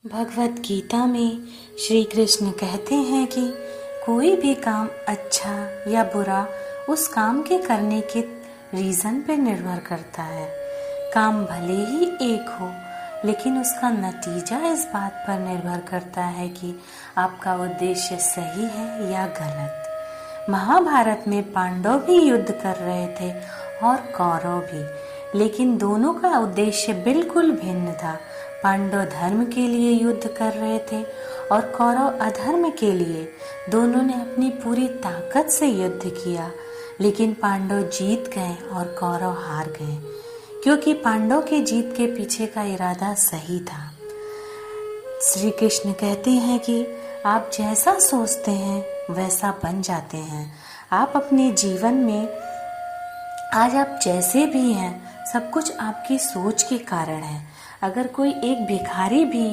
भगवत गीता में श्री कृष्ण कहते हैं कि कोई भी काम अच्छा या बुरा उस काम के करने के रीज़न पे निर्भर करता है। काम भले ही एक हो, लेकिन उसका नतीजा इस बात पर निर्भर करता है कि आपका उद्देश्य सही है या गलत। महाभारत में पांडव भी युद्ध कर रहे थे और कौरव भी, लेकिन दोनों का उद्देश्य बिल्कुल भिन्न था। पांडव धर्म के लिए युद्ध कर रहे थे और कौरव अधर्म के लिए। दोनों ने अपनी पूरी ताकत से युद्ध किया, लेकिन पांडव जीत गए और कौरव हार गए, क्योंकि पांडव के जीत के पीछे का इरादा सही था। श्री कृष्ण कहते हैं कि आप जैसा सोचते हैं वैसा बन जाते हैं। आप अपने जीवन में आज आप जैसे भी हैं, सब कुछ आपकी सोच के कारण है। अगर कोई एक भिखारी भी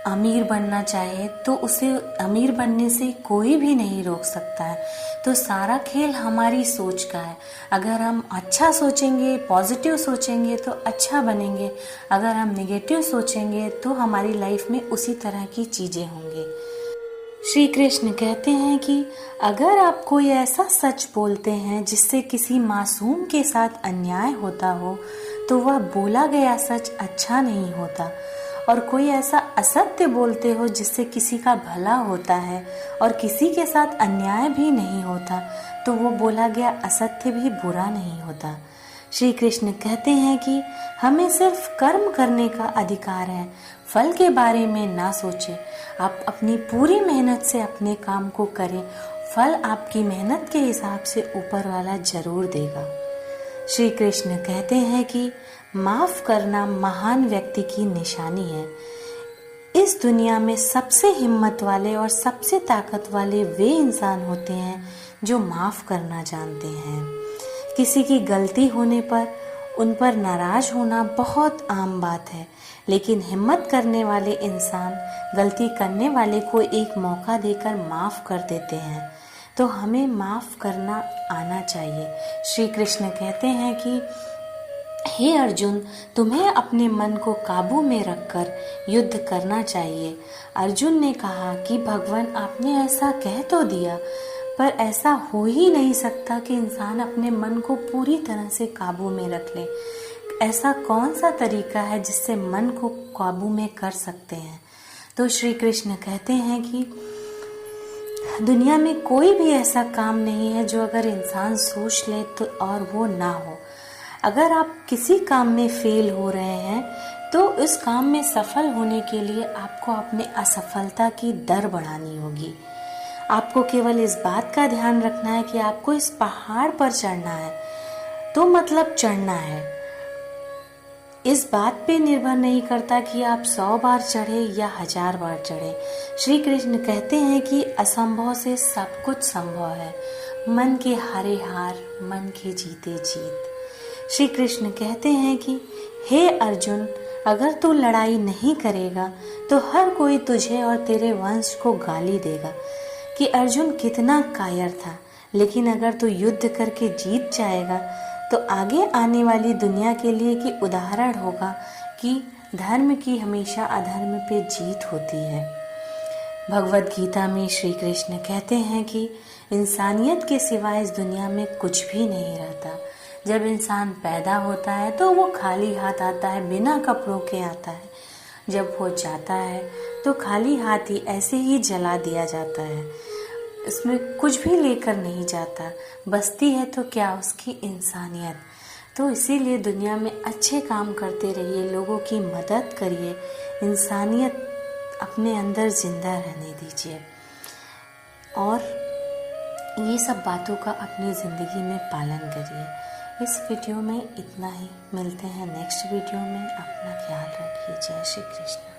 अमीर बनना चाहे तो उसे अमीर बनने से कोई भी नहीं रोक सकता है। तो सारा खेल हमारी सोच का है। अगर हम अच्छा सोचेंगे, पॉजिटिव सोचेंगे तो अच्छा बनेंगे। अगर हम नेगेटिव सोचेंगे तो हमारी लाइफ में उसी तरह की चीज़ें होंगी। श्री कृष्ण कहते हैं कि अगर आप कोई ऐसा सच बोलते हैं जिससे किसी मासूम के साथ अन्याय होता हो, तो वह बोला गया सच अच्छा नहीं होता। और कोई ऐसा असत्य बोलते हो जिससे किसी का भला होता है और किसी के साथ अन्याय भी नहीं होता, तो वो बोला गया असत्य भी बुरा नहीं होता। श्री कृष्ण कहते हैं कि हमें सिर्फ कर्म करने का अधिकार है, फल के बारे में ना सोचें। आप अपनी पूरी मेहनत से अपने काम को करें, फल आपकी मेहनत के हिसाब से ऊपर वाला जरूर देगा। श्री कृष्ण कहते हैं कि माफ करना महान व्यक्ति की निशानी है। इस दुनिया में सबसे हिम्मत वाले और सबसे ताकत वाले वे इंसान होते हैं जो माफ करना जानते हैं। किसी की गलती होने पर उन पर नाराज होना बहुत आम बात है, लेकिन हिम्मत करने वाले इंसान गलती करने वाले को एक मौका देकर माफ कर देते हैं। तो हमें माफ करना आना चाहिए। श्री कृष्ण कहते हैं कि हे अर्जुन, तुम्हें अपने मन को काबू में रखकर युद्ध करना चाहिए। अर्जुन ने कहा कि भगवान, आपने ऐसा कह तो दिया, पर ऐसा हो ही नहीं सकता कि इंसान अपने मन को पूरी तरह से काबू में रख ले। ऐसा कौन सा तरीका है जिससे मन को काबू में कर सकते हैं? तो श्री कृष्ण कहते हैं कि दुनिया में कोई भी ऐसा काम नहीं है जो अगर इंसान सोच ले तो और वो ना हो। अगर आप किसी काम में फेल हो रहे हैं तो उस काम में सफल होने के लिए आपको अपने असफलता की दर बढ़ानी होगी। आपको केवल इस बात का ध्यान रखना है कि आपको इस पहाड़ पर चढ़ना है, तो मतलब चढ़ना है। इस बात पे निर्भर नहीं करता कि आप 100 बार चढ़े या 1000 बार चढ़े। श्री कृष्ण कहते हैं कि असंभव से सब कुछ संभव है। मन के हारे हार, मन के जीते जीत। श्री कृष्ण कहते हैं कि हे अर्जुन, अगर तू लड़ाई नहीं करेगा तो हर कोई तुझे और तेरे वंश को गाली देगा कि अर्जुन कितना कायर था। लेकिन अगर तू युद्ध करके जीत जाएगा तो आगे आने वाली दुनिया के लिए कि उदाहरण होगा कि धर्म की हमेशा अधर्म पे जीत होती है। भगवत गीता में श्री कृष्ण कहते हैं कि इंसानियत के सिवाय इस दुनिया में कुछ भी नहीं रहता। जब इंसान पैदा होता है तो वो खाली हाथ आता है, बिना कपड़ों के आता है। जब वो जाता है तो खाली हाथ ही ऐसे ही जला दिया जाता है। इसमें कुछ भी लेकर नहीं जाता। बसती है तो क्या उसकी इंसानियत। तो इसीलिए दुनिया में अच्छे काम करते रहिए, लोगों की मदद करिए, इंसानियत अपने अंदर जिंदा रहने दीजिए और ये सब बातों का अपनी ज़िंदगी में पालन करिए। इस वीडियो में इतना ही। मिलते हैं नेक्स्ट वीडियो में। अपना ख्याल रखिए। जय श्री कृष्ण।